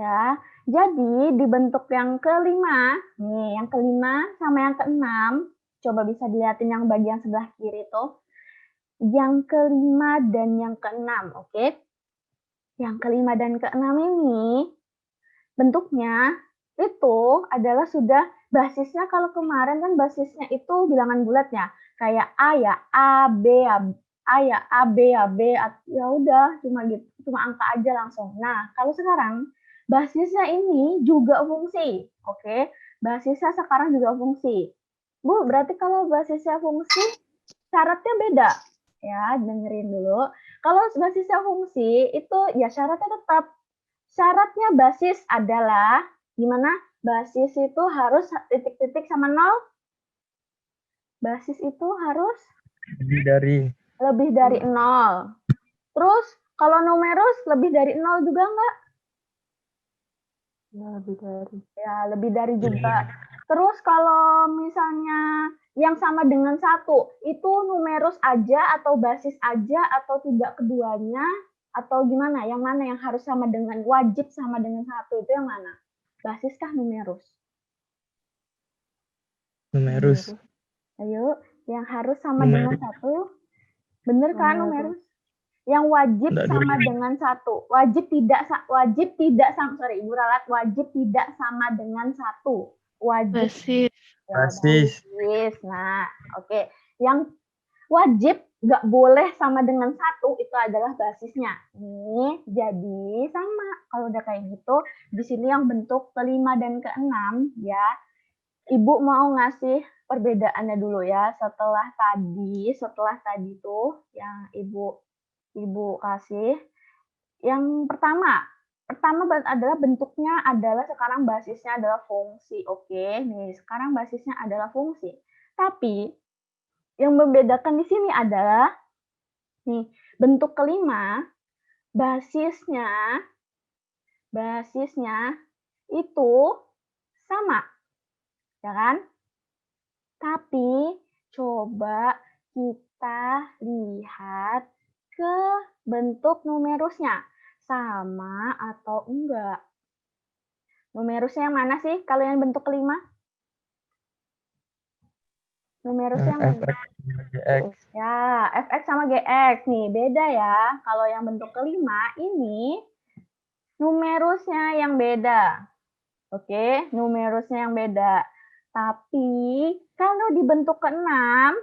Ya, jadi di bentuk yang kelima, nih yang kelima sama yang keenam, coba bisa dilihatin yang bagian sebelah kiri tuh. Yang kelima dan yang keenam, oke? Yang kelima dan keenam ini bentuknya itu adalah sudah basisnya, kalau kemarin kan basisnya itu bilangan bulat ya. Kayak A ya A, B ya A ya A, B ya B, ya udah cuma gitu, cuma angka aja langsung. Nah, kalau sekarang basisnya ini juga fungsi. Oke, basisnya sekarang juga fungsi. Bu, berarti kalau basisnya fungsi syaratnya beda. Ya, dengerin dulu. Kalau basisnya fungsi itu ya syaratnya tetap. Syaratnya basis adalah gimana? Basis itu harus titik-titik sama nol. Basis itu harus lebih dari nol. Terus kalau numerus lebih dari nol juga enggak? Ya, lebih dari. Ya, lebih dari juga. Terus kalau misalnya yang sama dengan satu, itu numerus aja atau basis aja atau tidak keduanya atau gimana? Yang mana yang harus sama dengan, wajib sama dengan satu, itu yang mana? Basis kah numerus? Numerus. Ayo, yang harus sama dengan satu, bener kan numerus? Yang wajib Nggak sama dulu. dengan satu, wajib tidak sama, sorry Ibu Ralat, wajib tidak sama dengan satu, wajib. Basis. Ya, basis. Nah, oke. Yang wajib nggak boleh sama dengan satu itu adalah basisnya. Nih, jadi sama. Kalau udah kayak gitu, di sini yang bentuk kelima dan keenam ya. Ibu mau ngasih perbedaannya dulu ya. Setelah tadi tuh yang ibu kasih. Yang pertama adalah bentuknya adalah sekarang basisnya adalah fungsi. Oke, nih sekarang basisnya adalah fungsi. Tapi yang membedakan di sini adalah nih bentuk kelima basisnya itu sama, ya kan? Tapi coba kita lihat ke bentuk numerusnya, sama atau enggak. Numerusnya yang mana sih kalau yang bentuk kelima? Numerusnya yang mana? GX. Ya, fx sama gx nih, beda ya. Kalau yang bentuk kelima ini numerusnya yang beda. Oke, numerusnya yang beda. Tapi kalau di bentuk keenam,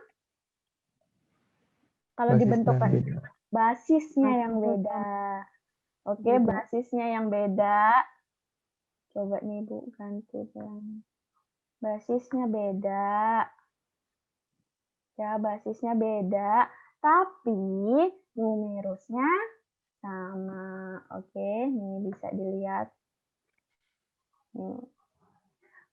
basisnya yang beda. Oke, basisnya yang beda. Coba nih Bu, ganti pelan. Basisnya beda. Ya, basisnya beda. Tapi numerusnya sama. Oke, nih bisa dilihat. Nih.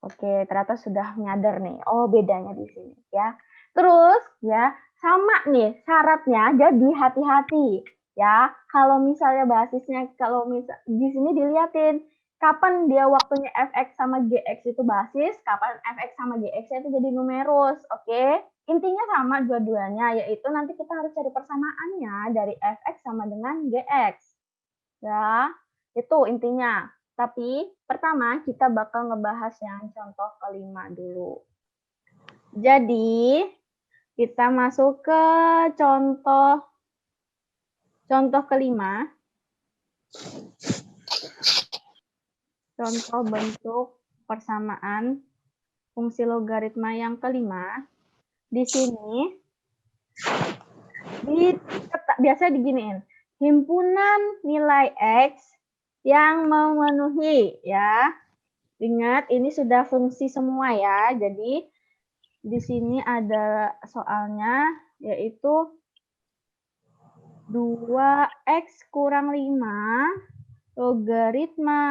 Oke, ternyata sudah nyadar nih. Oh, bedanya di sini ya. Terus ya, sama nih syaratnya, jadi hati-hati ya. Kalau misalnya basisnya, kalau misal di sini dilihatin kapan dia waktunya fx sama gx itu basis, kapan fx sama gx itu jadi numerus. Oke, intinya sama dua-duanya, yaitu nanti kita harus cari persamaannya dari fx sama dengan gx. Ya, itu intinya. Tapi pertama kita bakal ngebahas yang contoh kelima dulu. Jadi kita masuk ke contoh kelima. Contoh bentuk persamaan fungsi logaritma yang kelima. Di sini biasa diginiin. Himpunan nilai X yang memenuhi ya. Ingat, ini sudah fungsi semua ya. Jadi di sini ada soalnya, yaitu 2X kurang 5 logaritma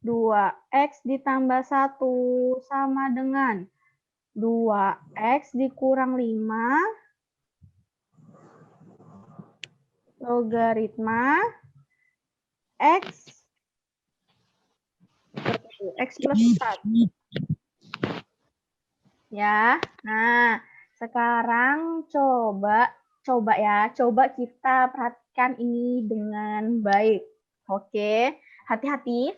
2X ditambah 1 sama dengan 2X dikurang 5 logaritma X plus 4. Ya, nah sekarang coba kita perhatikan ini dengan baik. Oke, hati-hati.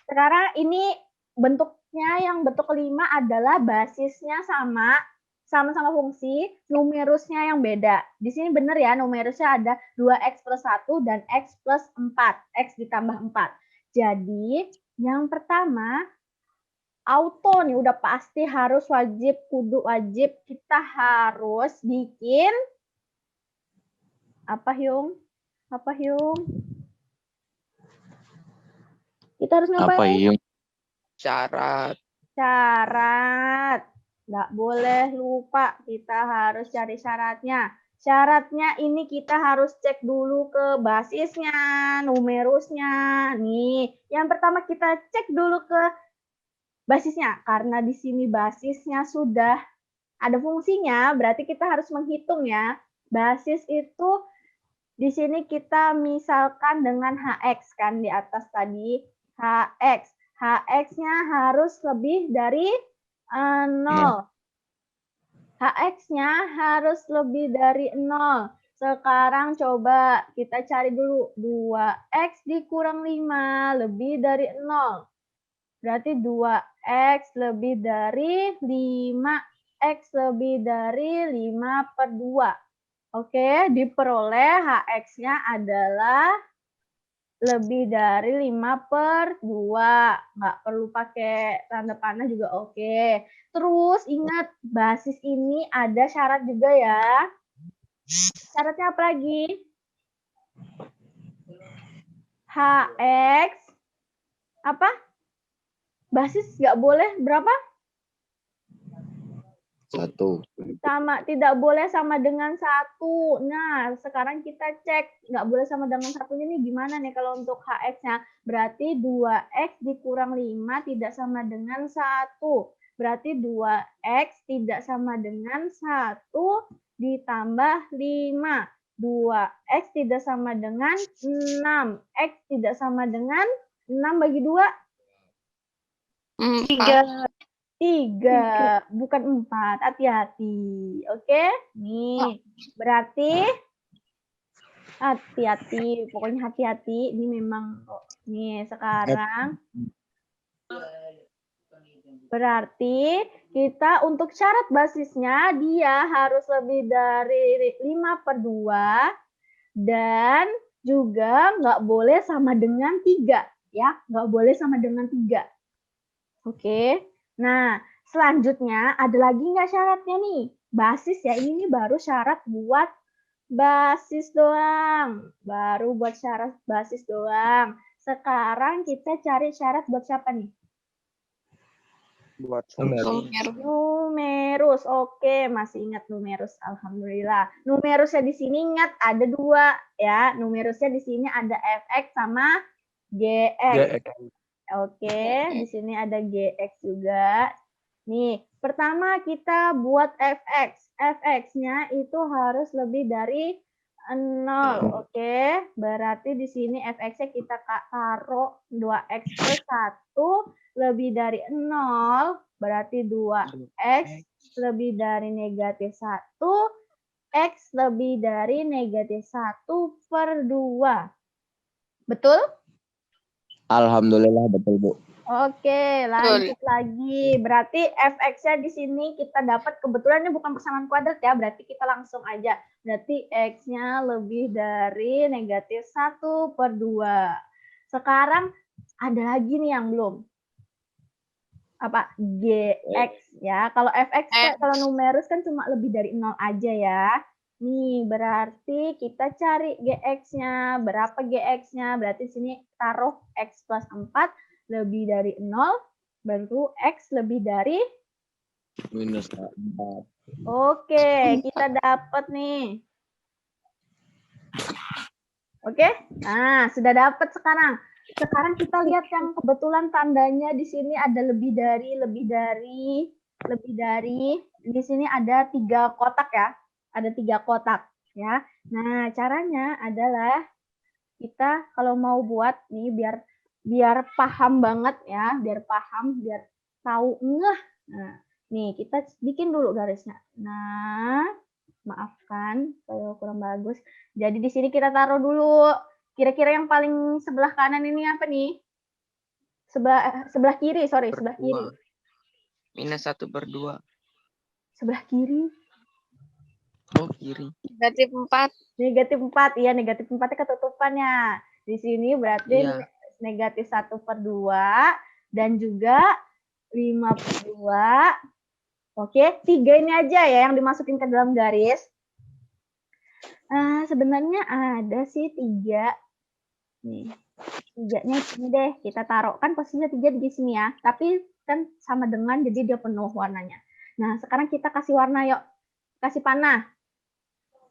Sekarang ini bentuknya yang bentuk kelima adalah basisnya sama-sama fungsi, numerusnya yang beda. Di sini benar ya, numerusnya ada 2x plus 1 dan x plus 4. X ditambah 4. Jadi, yang pertama, auto nih, udah pasti harus wajib, kudu wajib. Kita harus bikin, apa Hyung? Apa Hyung? Kita harus ngapain? Apa Yung? Syarat. Syarat. Nggak boleh lupa, kita harus cari syaratnya. Syaratnya ini kita harus cek dulu ke basisnya, numerusnya. Nih, yang pertama kita cek dulu ke basisnya. Karena di sini basisnya sudah ada fungsinya, berarti kita harus menghitung ya. Basis itu di sini kita misalkan dengan HX kan di atas tadi. HX. HX-nya harus lebih dari 0. HX-nya harus lebih dari 0. Sekarang coba kita cari dulu. 2X dikurang 5 lebih dari 0. Berarti 2X lebih dari 5X lebih dari 5/2. Oke, diperoleh HX-nya adalah lebih dari 5/2. Nggak perlu pakai tanda panah juga oke. Terus ingat, basis ini ada syarat juga ya. Syaratnya apa lagi? HX apa? Basis nggak boleh berapa? 1. Sama, tidak boleh sama dengan 1. Nah, sekarang kita cek nggak boleh sama dengan 1-nya nih gimana nih kalau untuk HX-nya. Berarti 2X dikurang 5 tidak sama dengan 1. Berarti 2X tidak sama dengan 1 ditambah 5. 2X tidak sama dengan 6. X tidak sama dengan 6 bagi 2. 3, bukan 4. Hati-hati. Oke? Nih, berarti hati-hati. Pokoknya hati-hati. Ini memang nih sekarang. Berarti kita untuk syarat basisnya dia harus lebih dari 5/2 dan juga nggak boleh sama dengan 3 ya. Nggak boleh sama dengan 3. Oke. Nah, selanjutnya ada lagi nggak syaratnya nih? Basis ya, ini nih baru syarat buat basis doang. Baru buat syarat basis doang. Sekarang kita cari syarat buat siapa nih? Buat Numerus. Oke, masih ingat numerus. Alhamdulillah. Numerusnya di sini ingat ada 2 ya. Numerusnya di sini ada fx sama gx. Oke, di sini ada GX juga. Nih, pertama kita buat FX. FX-nya itu harus lebih dari 0. Oke, berarti di sini FX-nya kita taruh 2X plus 1 lebih dari 0. Berarti 2X lebih dari negatif 1. X lebih dari negatif 1/2. Betul? Alhamdulillah betul, Bu. Oke, lanjut lagi. Berarti fx-nya di sini kita dapat, kebetulan ini bukan persamaan kuadrat ya, berarti kita langsung aja. Berarti x-nya lebih dari negatif 1/2. Sekarang ada lagi nih yang belum. Apa? Gx ya. Kalau fx, kalau numerus kan cuma lebih dari 0 aja ya. Nih, berarti kita cari gx-nya. Berapa gx-nya? Berarti sini taruh x plus 4 lebih dari 0, baru x lebih dari minus 4. Oke, kita dapat nih. Oke, nah sudah dapat sekarang. Sekarang kita lihat yang kebetulan tandanya di sini ada lebih dari. Di sini ada 3 kotak ya. Ada 3 kotak ya. Nah, caranya adalah kita kalau mau buat nih biar paham banget ya, biar tahu ngeh. Nah, nih kita bikin dulu garisnya. Nah, maafkan kalau kurang bagus. Jadi di sini kita taruh dulu Kira-kira yang paling sebelah kanan ini apa nih? Sebelah kiri, sorry, sebelah kiri. -1/2. Sebelah kiri. Oh, kiri. -4. Negatif 4, iya negatif 4-nya ketutupannya. Di sini berarti Iya. negatif 1/2 dan juga 5/2. Oke, 3 ini aja ya yang dimasukin ke dalam garis. Sebenarnya ada sih 3. Nih, 3-nya ini deh, kita taruh. Kan posisinya 3 di sini ya, tapi kan sama dengan jadi dia penuh warnanya. Nah, sekarang kita kasih warna yuk. Kasih panah.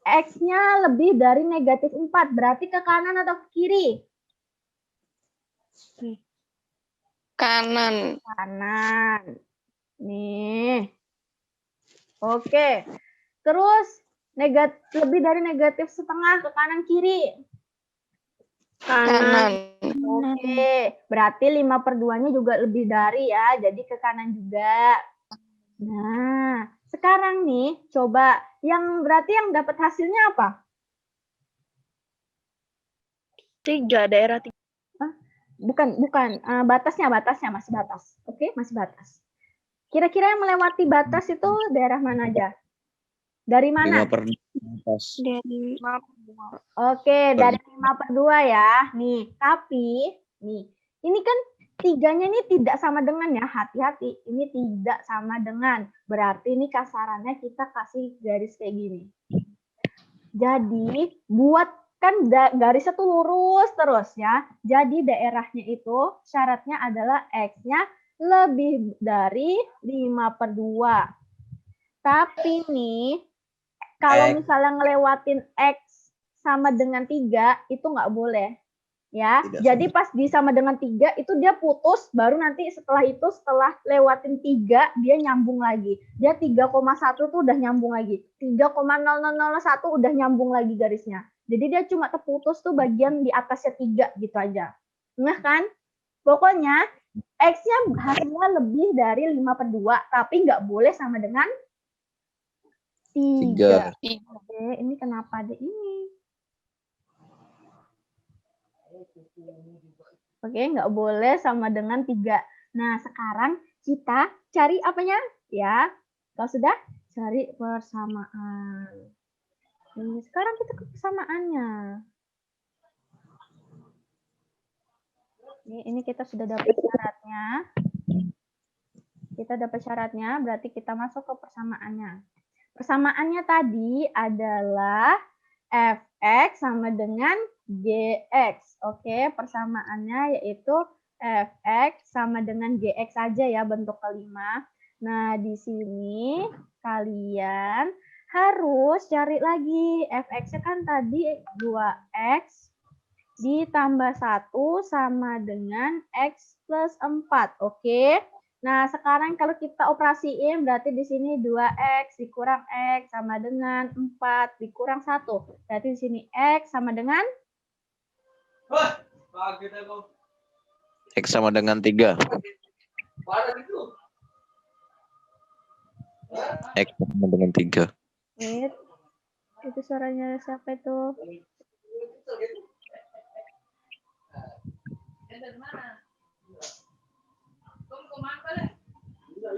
X-nya lebih dari negatif 4, berarti ke kanan atau ke kiri? Kanan. Kanan. Nih. Oke. Terus lebih dari negatif setengah ke kanan kiri. Kanan. Oke. Berarti 5/2-nya juga lebih dari ya. Jadi ke kanan juga. Nah, sekarang nih coba berarti yang dapat hasilnya apa? 3, daerah 3. Bukan. Batasnya masih batas. Oke, masih batas. Kira-kira yang melewati batas itu daerah mana aja? Dari mana? 5/2. Dari Oke, dari 5/2 ya. Nih, tapi nih, ini kan 3-nya ini tidak sama dengan ya. Hati-hati, ini tidak sama dengan. Berarti ini kasarannya kita kasih garis kayak gini. Jadi, buatkan garisnya tuh lurus terus ya. Jadi daerahnya itu syaratnya adalah X-nya lebih dari 5/2. Tapi nih, kalau misalnya ngelewatin X sama dengan 3, itu nggak boleh. Ya, jadi pas di sama dengan 3, itu dia putus, baru nanti setelah lewatin 3, dia nyambung lagi. Dia 3,1 tuh udah nyambung lagi. 3,0001 udah nyambung lagi garisnya. Jadi dia cuma terputus tuh bagian di atasnya 3 gitu aja. Nah kan? Pokoknya X-nya hasilnya lebih dari 5/2, tapi nggak boleh sama dengan 3. Oke, ini kenapa ada ini? Oke, nggak boleh sama dengan 3. Nah, sekarang kita cari apanya? Ya, kalau sudah, cari persamaan. Sekarang kita ke persamaannya. Ini kita sudah dapat syaratnya. Kita dapat syaratnya, berarti kita masuk ke persamaannya. Persamaannya tadi adalah fx sama dengan gx. Oke, persamaannya yaitu fx sama dengan gx saja ya, bentuk kelima. Nah, di sini kalian harus cari lagi. Fx-nya kan tadi 2x ditambah 1 sama dengan x plus 4. Oke. Nah, sekarang kalau kita operasiin berarti di sini 2x dikurang x sama dengan 4 dikurang 1. Berarti di sini x sama dengan X sama dengan 3. X sama dengan 3. Itu suaranya siapa itu?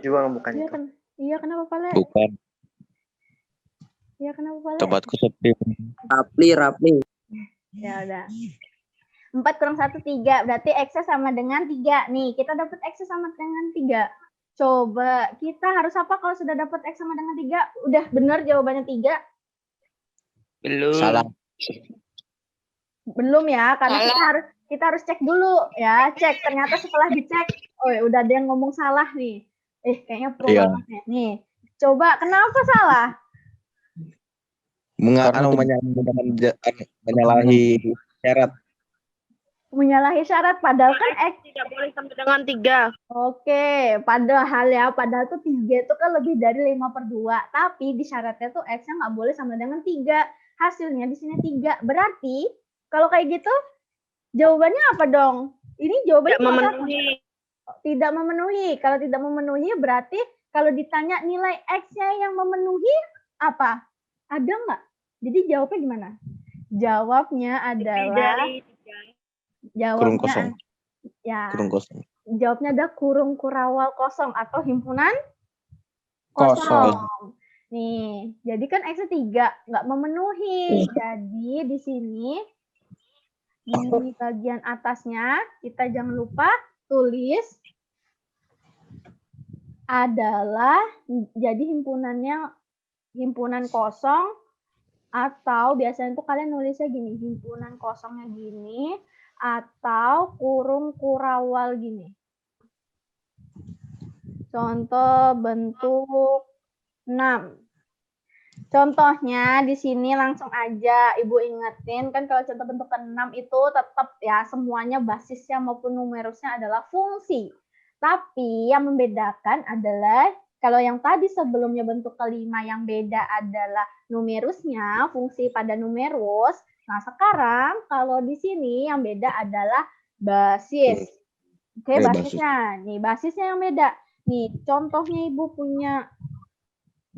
Juga bukan itu. Iya, kenapa Pale? Bukan. Iya, kenapa Pale? Tempatku sepi. Rapli. Ya udah. 4 kurang 1, 3. Berarti X sama dengan 3. Nih, kita dapat X sama dengan 3. Coba, kita harus apa kalau sudah dapat X sama dengan 3? Udah benar jawabannya 3? Belum. Salah. Belum ya, karena kita harus cek dulu ya. Cek, ternyata setelah dicek, oh ya udah ada yang ngomong salah nih. Kayaknya pro banget ya. Nih, coba kenapa salah? Menyalahi syarat. Menyalahi syarat, padahal kan X tidak boleh sama dengan 3. Oke, padahal tuh 3 itu kan lebih dari 5/2. Tapi di syaratnya tuh X-nya nggak boleh sama dengan 3. Hasilnya di sini 3. Berarti, kalau kayak gitu, jawabannya apa dong? Ini jawabannya Tidak memenuhi. Tidak memenuhi. Kalau tidak memenuhi, berarti kalau ditanya nilai X-nya yang memenuhi, apa? Ada nggak? Jadi jawabnya gimana? Jawabnya adalah Kurung kosong. Ya, Kurung kosong. jawabnya ada kurung kurawal kosong atau himpunan Kosong. kosong. Nih, jadi kan X 3 nggak memenuhi. Jadi di sini di bagian atasnya kita jangan lupa tulis adalah jadi himpunan kosong, atau biasanya tuh kalian nulisnya gini, himpunan kosongnya gini atau kurung kurawal gini. Contoh bentuk 6. Contohnya di sini langsung aja Ibu ingetin, kan kalau contoh bentuk ke-6 itu tetap ya semuanya basisnya maupun numerusnya adalah fungsi. Tapi yang membedakan adalah kalau yang tadi sebelumnya bentuk ke-5 yang beda adalah numerusnya, fungsi pada numerus. Nah, sekarang kalau di sini yang beda adalah basis. Oke, basisnya. Nih, basisnya yang beda. Nih, contohnya Ibu punya.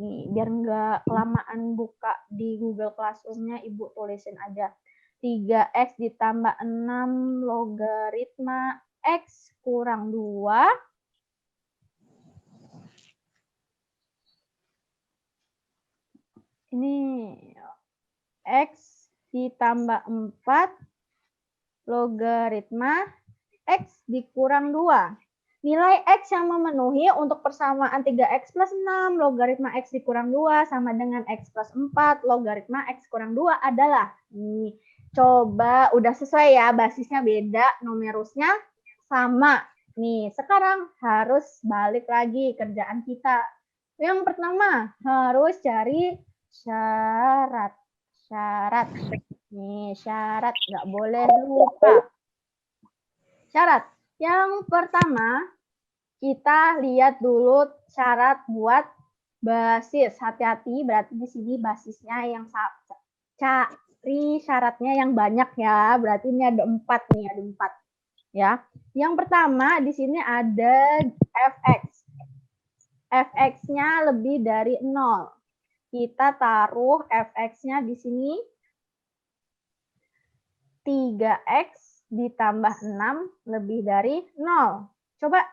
Nih, biar nggak kelamaan buka di Google Classroom-nya, Ibu tulisin aja. 3X ditambah 6 logaritma X kurang 2. Ini X ditambah 4 logaritma X dikurang 2. Nilai X yang memenuhi untuk persamaan 3X plus 6 logaritma X dikurang 2 sama dengan X plus 4 logaritma X kurang 2 adalah, nih, coba udah sesuai ya, basisnya beda, numerusnya sama. Nih, sekarang harus balik lagi kerjaan kita. Yang pertama, harus cari syarat. Syarat. Nih, syarat nggak boleh lupa. Syarat. Yang pertama, kita lihat dulu syarat buat basis. Hati-hati, berarti di sini basisnya yang cari syaratnya yang banyak ya. Berarti ini ada 4 nih, ada 4. Ya. Yang pertama di sini ada fx. Fx-nya lebih dari 0. Kita taruh fx-nya di sini 3x ditambah 6 lebih dari 0. Coba.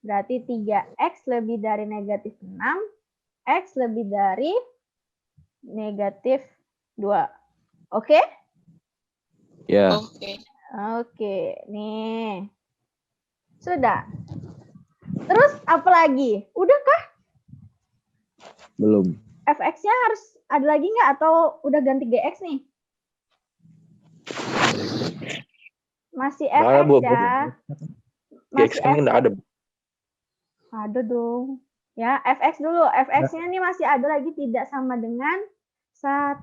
Berarti 3x lebih dari negatif 6, x lebih dari negatif 2. Oke? Ya. Oke. Oke, nih. Sudah. Terus apa lagi? Udah kah? Belum. fx-nya harus ada lagi nggak atau udah ganti gx nih? Masih Mana, fx Bu? ya. GX kan nggak ada. Ada dong. Ya, fx dulu. Fx-nya nih masih ada lagi tidak sama dengan 1.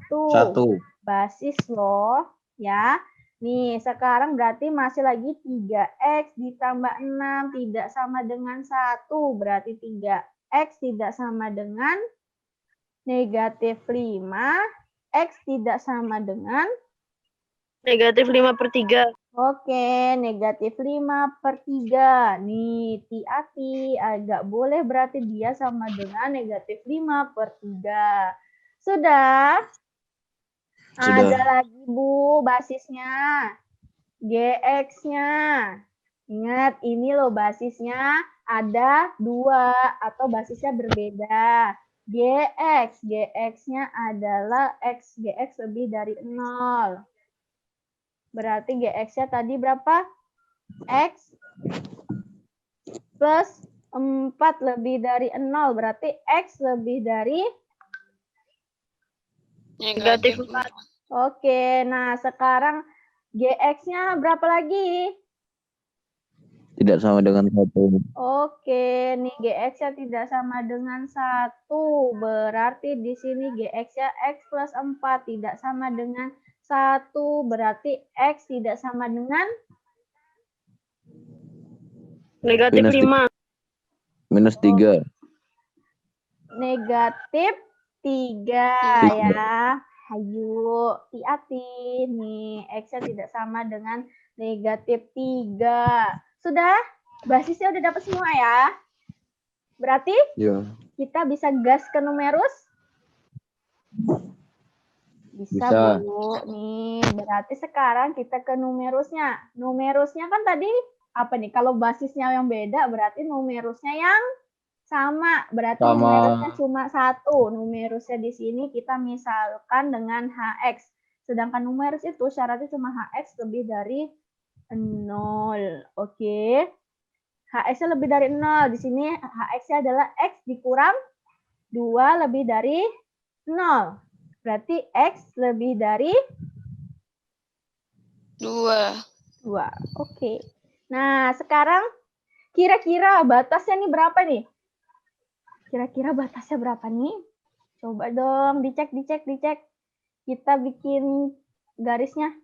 Basis loh. Ya. Nih, sekarang berarti masih lagi 3x ditambah 6 tidak sama dengan 1. Berarti 3x tidak sama dengan negatif 5. X tidak sama dengan Negatif 5/3. Oke, negatif 5/3. Nih, hati-hati. Agak boleh berarti dia sama dengan negatif 5/3. Sudah? Sudah. Ada lagi, Bu, basisnya. GX-nya. Ingat, ini loh basisnya ada 2 atau basisnya berbeda. GX. GX-nya adalah X. GX lebih dari 0. Berarti GX-nya tadi berapa? X plus 4 lebih dari 0. Berarti X lebih dari Negatif 4. Oke, nah sekarang GX-nya berapa lagi? Tidak sama dengan 1. Oke, nih GX-nya tidak sama dengan 1. Berarti di sini GX-nya X plus 4 tidak sama dengan 1. Berarti X tidak sama dengan Negatif Minus 5. Minus 3. negatif 3 ya. Ayo, hati-hati. Nih, X-nya tidak sama dengan negatif 3. Sudah? Basisnya udah dapat semua ya? Berarti Ya. kita bisa gas ke numerus? Bisa, Bisa. Bu. Nih, berarti sekarang kita ke numerusnya. Numerusnya kan tadi apa nih? Kalau basisnya yang beda, berarti numerusnya yang sama. Berarti Sama. numerusnya cuma satu. Numerusnya di sini kita misalkan dengan HX. Sedangkan numerus itu syaratnya cuma HX lebih dari 0. Oke. HX-nya lebih dari 0. Di sini HX-nya adalah X dikurang 2 lebih dari 0. Berarti X lebih dari 2. 2. Oke. Nah, sekarang kira-kira batasnya nih berapa nih? Kira-kira batasnya berapa nih? Coba dong, dicek. Kita bikin garisnya.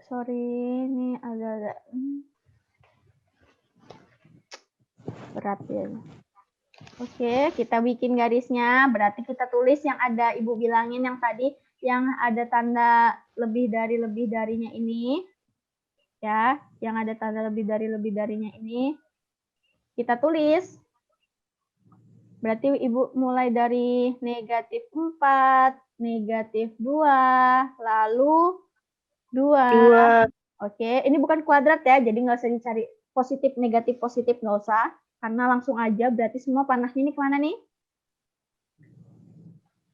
Sorry, ini agak-agak berat ya. Oke, kita bikin garisnya. Berarti kita tulis yang ada Ibu bilangin yang tadi, yang ada tanda lebih darinya ini. Ya, yang ada tanda lebih darinya ini. Kita tulis. Berarti Ibu mulai dari negatif 4, negatif 2, lalu 2. Oke, ini bukan kuadrat ya, jadi nggak usah dicari positif, negatif, nggak usah. Karena langsung aja, berarti semua panahnya ini kemana nih?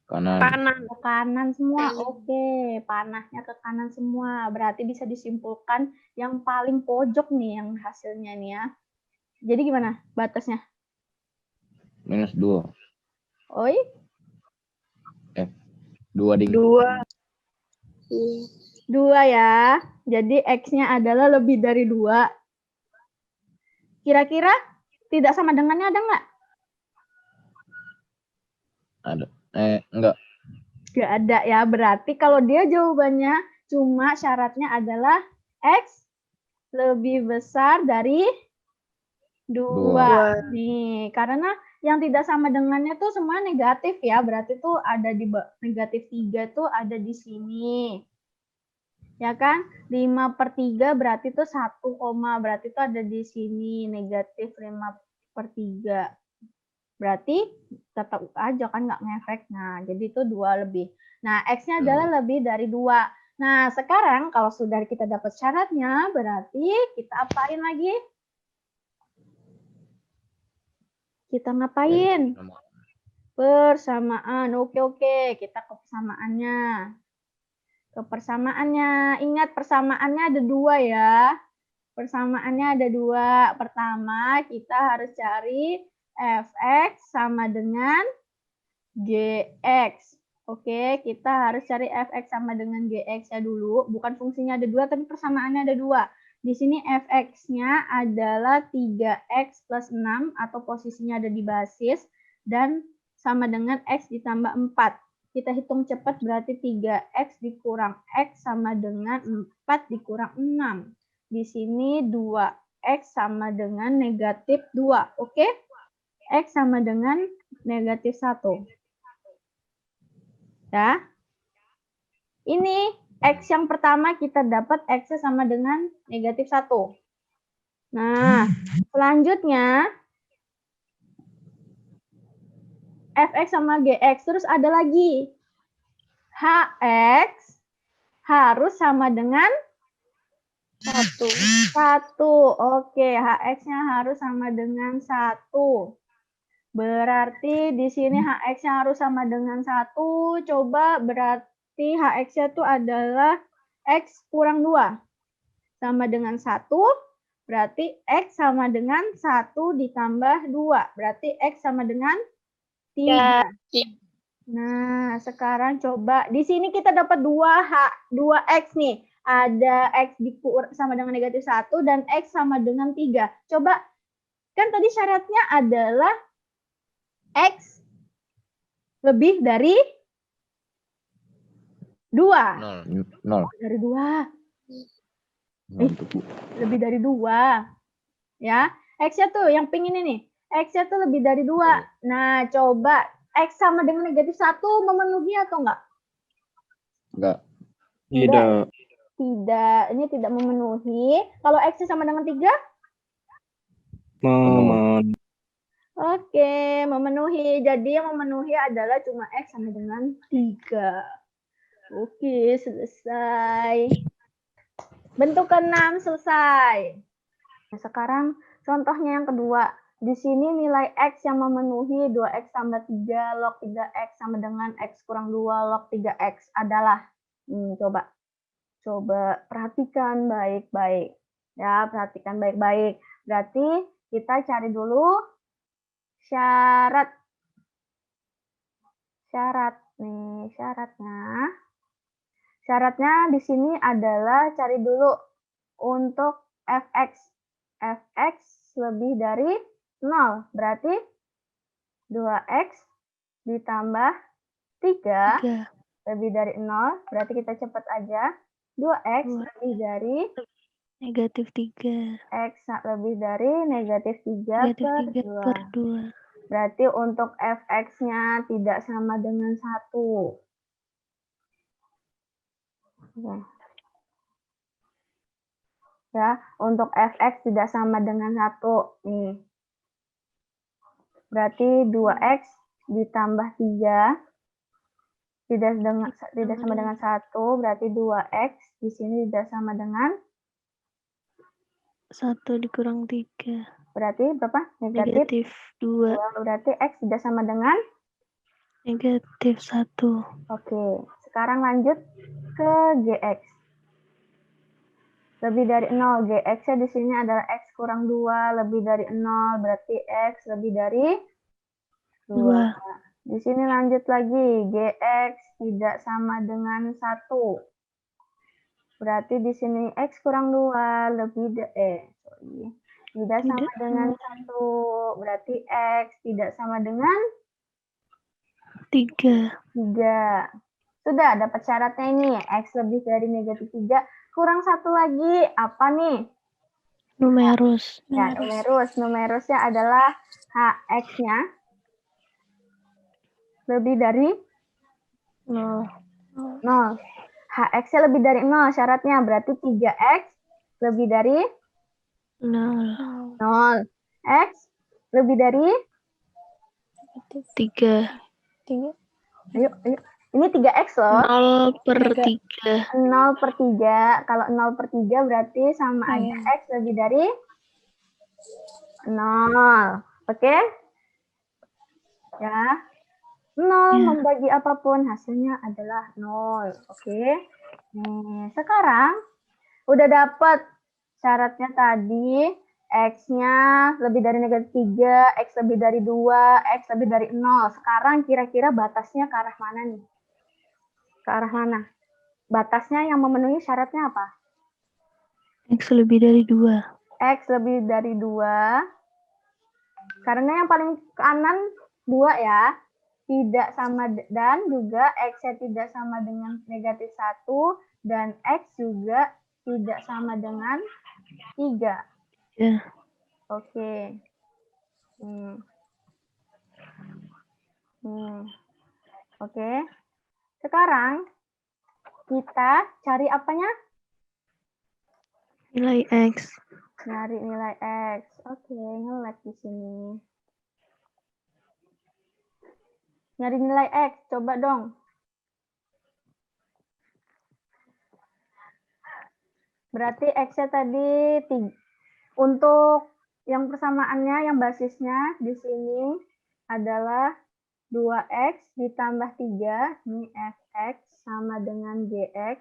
Kanan. Ke kanan semua. Oke, panahnya ke kanan semua. Berarti bisa disimpulkan yang paling pojok nih yang hasilnya nih ya. Jadi gimana batasnya? -2. Oi? 2 ding. 2. 2 ya. Jadi X-nya adalah lebih dari 2. Kira-kira tidak sama dengannya ada nggak? Ada. Enggak. Nggak ada ya. Berarti kalau dia jawabannya cuma syaratnya adalah X lebih besar dari 2. Nih, karena yang tidak sama dengannya tuh semua negatif ya. Berarti tuh ada di negatif 3 tuh ada di sini. Ya kan? 5/3 berarti tuh 1, berarti tuh ada di sini. Negatif 5/3. Berarti tetap aja kan nggak ngefek. Nah, jadi itu 2 lebih. Nah, X-nya adalah lebih dari 2. Nah, sekarang kalau sudah kita dapat syaratnya, berarti kita apain lagi? Kita ngapain? Persamaan. Oke. Kita ke persamaannya. Ingat persamaannya ada 2 ya. Persamaannya ada 2. Pertama, kita harus cari fx sama dengan gx. Oke, kita harus cari fx sama dengan gx ya dulu. Bukan fungsinya ada 2, tapi persamaannya ada 2. Di sini fx-nya adalah 3x plus 6 atau posisinya ada di basis dan sama dengan x ditambah 4. Kita hitung cepat berarti 3x dikurang x sama dengan 4 dikurang 6. Di sini 2x sama dengan negatif 2. Oke? X sama dengan negatif 1. Ya. Ini X yang pertama kita dapat X sama dengan negatif 1. Nah, selanjutnya fx sama gx. Terus ada lagi hx harus sama dengan 1. Oke, hx-nya harus sama dengan 1. Berarti di sini hx-nya harus sama dengan 1. Coba berarti hx-nya itu adalah x kurang 2. Sama dengan 1. Berarti x sama dengan 1 ditambah 2. Berarti x sama dengan 3. Nah, sekarang coba. Di sini kita dapat 2x nih. Ada x sama dengan negatif 1 dan x sama dengan 3. Coba, kan tadi syaratnya adalah x lebih dari 2. 0. Dari 2. Lebih dari 2. Ya, x-nya tuh yang pink ini nih. X-nya tuh lebih dari 2. Nah, coba X sama dengan negatif 1 memenuhi atau enggak? Enggak. Tidak. Ini tidak memenuhi. Kalau X sama dengan 3? Oke, memenuhi. Jadi yang memenuhi adalah cuma X sama dengan 3. Oke, selesai. Bentuk ke-6 selesai. Nah, sekarang contohnya yang kedua. Di sini nilai X yang memenuhi 2X tambah 3 log 3X sama dengan X kurang 2 log 3X adalah. Coba perhatikan baik-baik. Ya, perhatikan baik-baik. Berarti kita cari dulu syarat. Nih, syaratnya. Syaratnya di sini adalah cari dulu untuk fx. Fx lebih dari 0. Berarti 2x ditambah 3 lebih dari 0. Berarti kita cepat aja. 2x lebih dari negatif 3. X lebih dari negatif 3 Negatif per 2. Berarti untuk fx-nya tidak sama dengan 1. Oke. Ya, untuk fx tidak sama dengan 1. Nih. Berarti 2x ditambah 3 tidak sama dengan 1. Berarti 2x di sini tidak sama dengan 1 dikurang 3. Berarti berapa? Negatif 2. Berarti X tidak sama dengan? Negatif 1. Oke, sekarang lanjut ke GX. Lebih dari 0, GX-nya di sini adalah X kurang 2, lebih dari 0, berarti X lebih dari 2. Di sini lanjut lagi, GX tidak sama dengan 1. Berarti di sini X kurang 2, tidak sama dengan 1. Berarti X tidak sama dengan 3. Sudah dapat syaratnya ini. X lebih dari negatif 3. Kurang satu lagi. Apa nih? Numerus. Ya, numerus. Numerusnya adalah HX-nya lebih dari 0. HX-nya lebih dari 0 syaratnya. Berarti 3X lebih dari 0. X lebih dari 3. Ayo. Ini 3X loh. 0 per 3. 0 per 3. Kalau 0 per 3 berarti sama aja X lebih dari 0. Oke? Ya. 0 membagi apapun hasilnya adalah 0. Oke? Nih, sekarang udah dapat syaratnya tadi. X-nya lebih dari negatif 3, X lebih dari 2, X lebih dari 0. Sekarang kira-kira batasnya ke arah mana nih? Ke arah mana? Batasnya yang memenuhi syaratnya apa? X lebih dari 2. X lebih dari 2. Karena yang paling kanan 2 ya. Tidak sama dan juga X-nya tidak sama dengan negatif 1 dan X juga tidak sama dengan 3. Ya. Oke. Oke. Sekarang kita cari apanya? Nilai X. Nyari nilai X. Oke, nge-lag di sini. Nyari nilai X, coba dong. Berarti X-nya tadi 3. Untuk yang persamaannya, yang basisnya di sini adalah 2X ditambah 3. Ini Fx sama dengan Gx.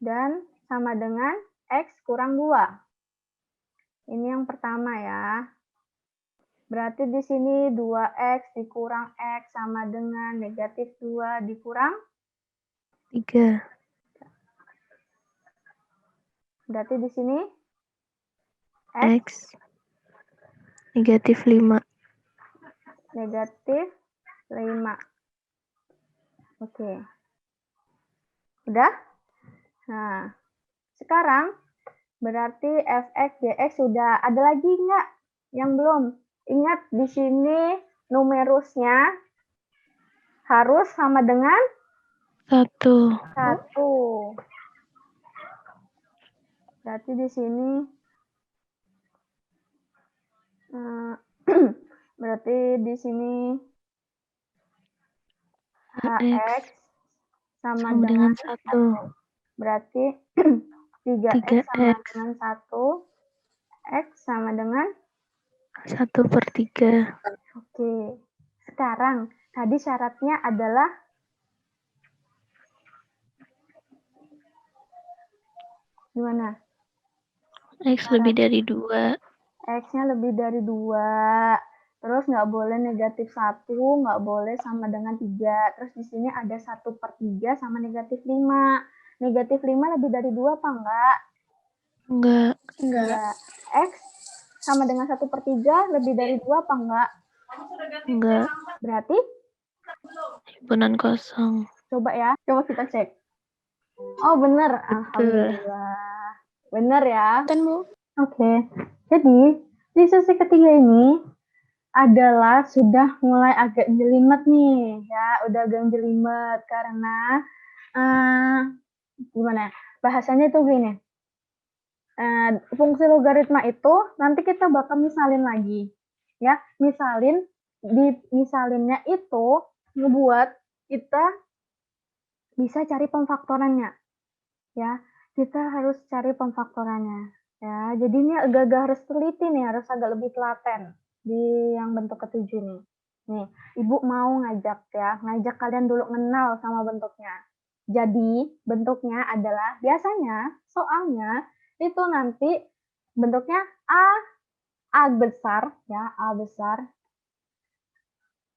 Dan sama dengan X kurang 2. Ini yang pertama ya. Berarti di sini 2X dikurang X sama dengan negatif 2 dikurang 3. Berarti di sini X negatif 5. Negatif 5. Oke. Udah? Nah, sekarang berarti Fx, Gx sudah. Ada lagi nggak yang belum? Ingat di sini numerusnya harus sama dengan 1. Berarti di sini Berarti di sini AX HX sama sama dengan dengan 1. Berarti 3X sama 3X. dengan 1. X sama dengan 1/3. Oke. Sekarang tadi syaratnya adalah gimana? X lebih dari 2. X-nya lebih dari 2. Terus nggak boleh negatif 1, nggak boleh sama dengan 3. Terus di sini ada 1/3 sama negatif 5. Negatif 5 lebih dari 2 apa enggak? Enggak. Enggak. X sama dengan 1/3 lebih dari 2 apa enggak? Enggak. Berarti Himpunan kosong. coba ya, coba kita cek. Oh bener, Betul. alhamdulillah. Bener ya. Kan, Bu? Oke, jadi di sesi ketiga ini adalah sudah mulai agak jelimet nih, ya, udah agak jelimet karena gimana? Bahasanya itu gini. Fungsi logaritma itu nanti kita bakal misalin lagi, ya. Misalinnya itu ngebuat kita bisa cari pemfaktorannya, ya. Kita harus cari pemfaktorannya, ya. Jadi ini agak-agak harus teliti nih, harus agak lebih telaten di yang bentuk ketujuh nih. Nih, Ibu mau ngajak kalian dulu kenal sama bentuknya. Jadi, bentuknya adalah biasanya soalnya itu nanti bentuknya A besar, ya, A besar.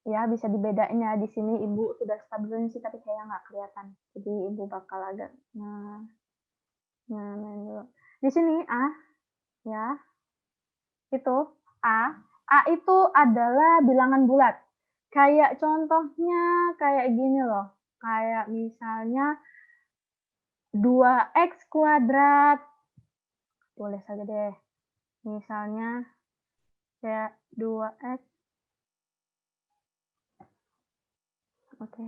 Ya, bisa dibedain ya, di sini Ibu sudah stabilin sih, tapi kayak nggak kelihatan. Jadi, Ibu bakal agak, nah dulu. Di sini A, ya, itu A. A itu adalah bilangan bulat. Kayak contohnya kayak gini loh. Kayak misalnya 2x kuadrat. Boleh saja deh. Misalnya kayak 2x. Oke.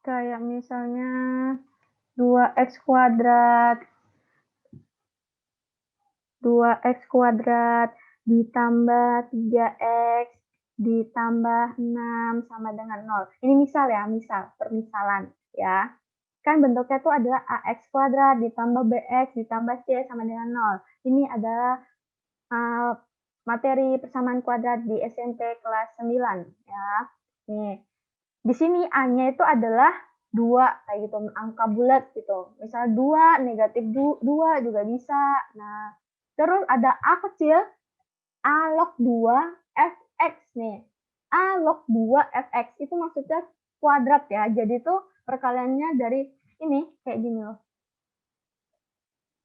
Kayak misalnya 2x kuadrat. 2x kuadrat ditambah 3x ditambah 6 sama dengan 0. Ini misal ya, permisalan ya. Kan bentuknya itu adalah ax kuadrat ditambah bx ditambah c sama dengan 0. Ini adalah materi persamaan kuadrat di SMP kelas 9 ya. Nih, di sini A-nya itu adalah 2 kayak gitu, angka bulat gitu. Misal 2, negatif 2 juga bisa. Nah, terus ada A kecil, A log 2 fx nih. A log 2 fx itu maksudnya kuadrat ya. Jadi itu perkaliannya dari ini kayak gini loh.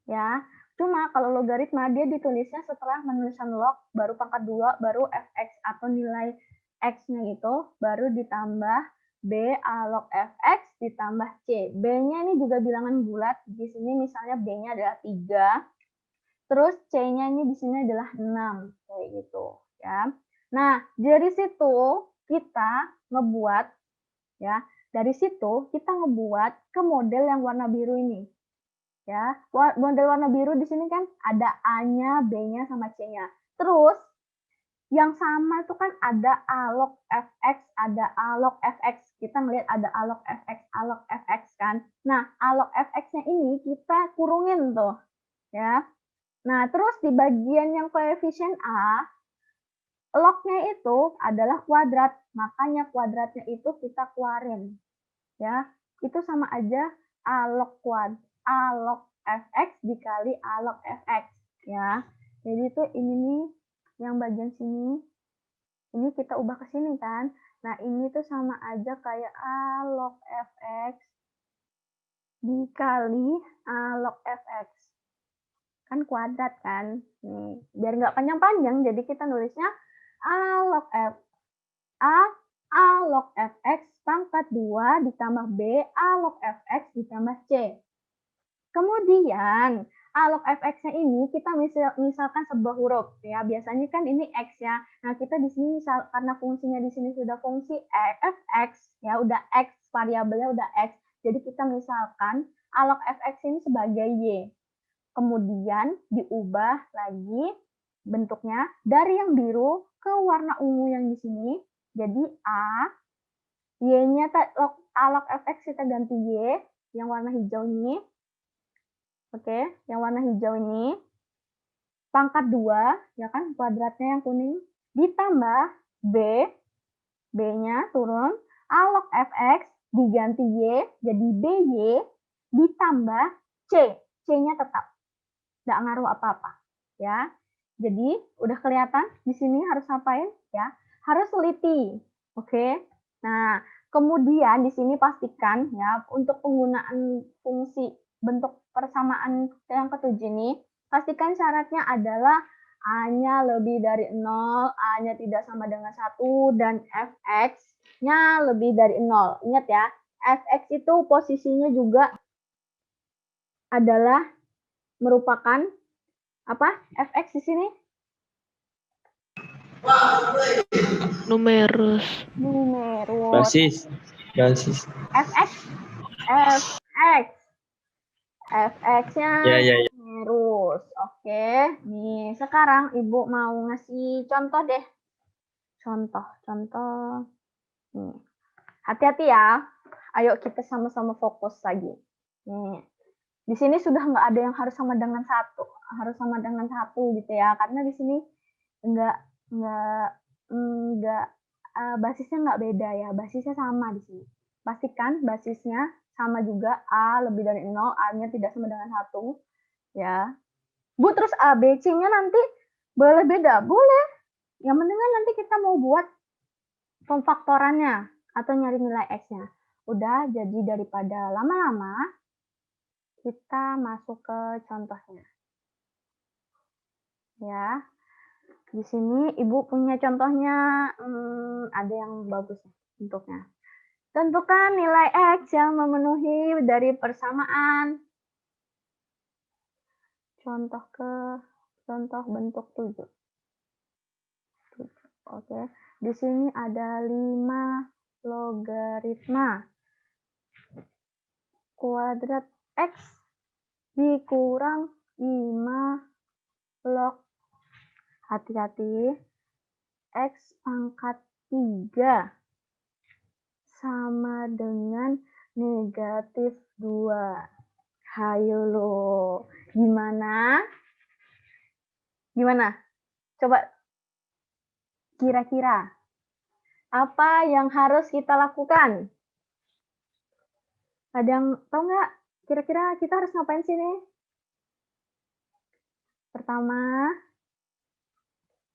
Ya, cuma kalau logaritma dia ditulisnya setelah penulisan log baru pangkat 2 baru fx atau nilai x-nya gitu baru ditambah b a log fx ditambah c. B-nya ini juga bilangan bulat. Di sini misalnya B-nya adalah 3. Terus C-nya ini di sini adalah 6 kayak gitu ya. Nah, dari situ kita ngebuat ya, dari situ kita ngebuat ke model yang warna biru ini. Ya, model warna biru di sini kan ada A-nya, B-nya sama C-nya. Terus yang sama itu kan ada A log fx, ada A log fx. Kita ngelihat ada A log fx, A log fx kan. Nah, A log fx-nya ini kita kurungin tuh, ya. Nah, terus di bagian yang koefisien A, log-nya itu adalah kuadrat, makanya kuadratnya itu kita keluarin. Ya, itu sama aja A log fx dikali A log fx, ya. Jadi itu ini nih yang bagian sini. Ini kita ubah ke sini kan. Nah, ini tuh sama aja kayak A log fx dikali A log fx. Kan kuadrat kan. Nih, biar nggak panjang-panjang, jadi kita nulisnya A log fx pangkat 2 ditambah B A log fx ditambah C. Kemudian A log fx-nya ini kita misalkan sebuah huruf ya. Biasanya kan ini x ya. Nah, kita di sini karena fungsinya di sini sudah fungsi fx ya, udah x, variabelnya udah x. Jadi kita misalkan A log fx ini sebagai y. Kemudian diubah lagi bentuknya dari yang biru ke warna ungu yang di sini. Jadi A, Y-nya A log fx kita ganti Y, yang warna hijau ini. Oke, yang warna hijau ini. Pangkat 2, ya kan, kuadratnya yang kuning. Ditambah B, B-nya turun. A log fx diganti Y, jadi BY, ditambah C. C-nya tetap. Nggak ngaruh apa-apa. Ya. Jadi, udah kelihatan di sini harus ngapain? Ya, harus teliti. Oke. Nah, kemudian di sini pastikan ya untuk penggunaan fungsi bentuk persamaan yang ketujuh ini, pastikan syaratnya adalah A-nya lebih dari 0, A-nya tidak sama dengan 1, dan fx-nya lebih dari 0. Ingat ya, fx itu posisinya juga adalah merupakan apa? Fx di sini? Numerus. Basis. Fx. Fx-nya Ya. numerus. Oke. Nih, sekarang Ibu mau ngasih contoh deh. Contoh. Nih. Hati-hati ya. Ayo kita sama-sama fokus lagi. Nih. Di sini sudah nggak ada yang harus sama dengan 1. Harus sama dengan 1 gitu ya. Karena di sini nggak basisnya nggak beda ya. Basisnya sama di sini. Pastikan basisnya sama juga, A lebih dari 0, A-nya tidak sama dengan 1. Ya. Bu, terus A, B, C-nya nanti boleh beda? Boleh. Yang penting kan nanti kita mau buat pemfaktorannya atau nyari nilai X-nya. Udah, jadi daripada lama-lama, kita masuk ke contohnya. Ya. Di sini Ibu punya contohnya, ada yang bagus bentuknya. Tentukan nilai X yang memenuhi dari persamaan. Contoh bentuk 7. Oke. Di sini ada 5 logaritma kuadrat X dikurang 5 log. Hati-hati. X pangkat 3 sama dengan negatif 2. Hayo lo. Gimana? Coba kira-kira. Apa yang harus kita lakukan? Ada yang tahu nggak? Kira-kira kita harus ngapain sih nih? Pertama,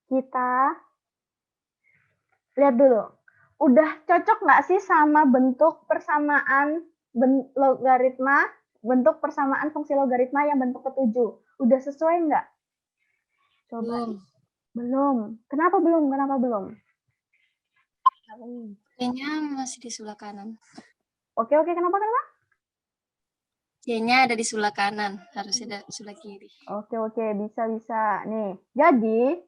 kita lihat dulu. Udah cocok nggak sih sama bentuk persamaan logaritma, bentuk persamaan fungsi logaritma yang bentuk ketujuh? Udah sesuai nggak? Coba. Belum. Kenapa belum? Y-nya masih di sebelah kanan. Oke. Kenapa? Y-nya ada di sebelah kanan, harusnya di sebelah kiri. Oke, bisa. Nih, jadi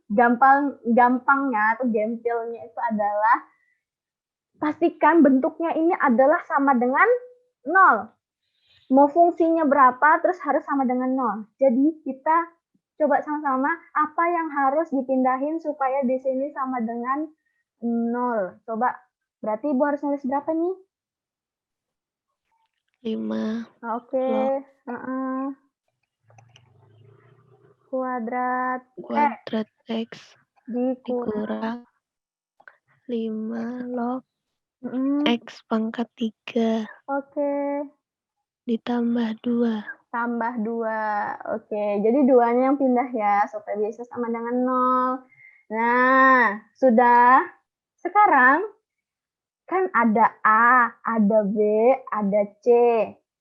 gampangnya atau gempilnya itu adalah pastikan bentuknya ini adalah sama dengan 0. Mau fungsinya berapa, terus harus sama dengan 0. Jadi kita coba sama-sama apa yang harus dipindahin supaya di sini sama dengan 0. Coba, berarti Ibu harus nulis berapa nih? 5. Oke. Kuadrat X dikurang 5 log X pangkat 3. Oke. Ditambah 2. Tambah 2. Oke, jadi 2-nya yang pindah ya, supaya bisa sama dengan 0. Nah, sudah. Sekarang, kan ada A, ada B, ada C.